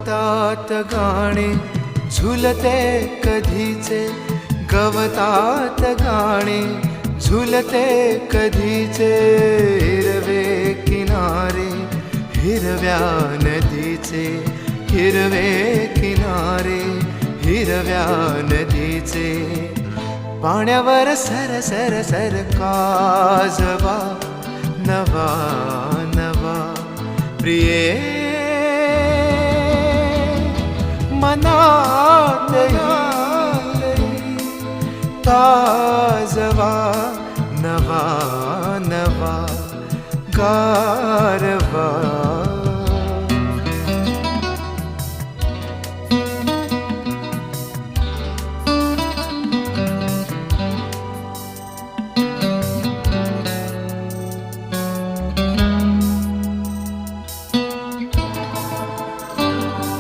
तात गाणे झुलते कधीचे, गवतात गाणे झुलते कधीचे. हिरवे किनारे हिरव्या नदीचे, हिरवे किनारे हिरव्या नदीचे. पाण्यावर सर सर सर काजवा नवा नवा. प्रिये मनातही ताजवा नवा नवा गारवा.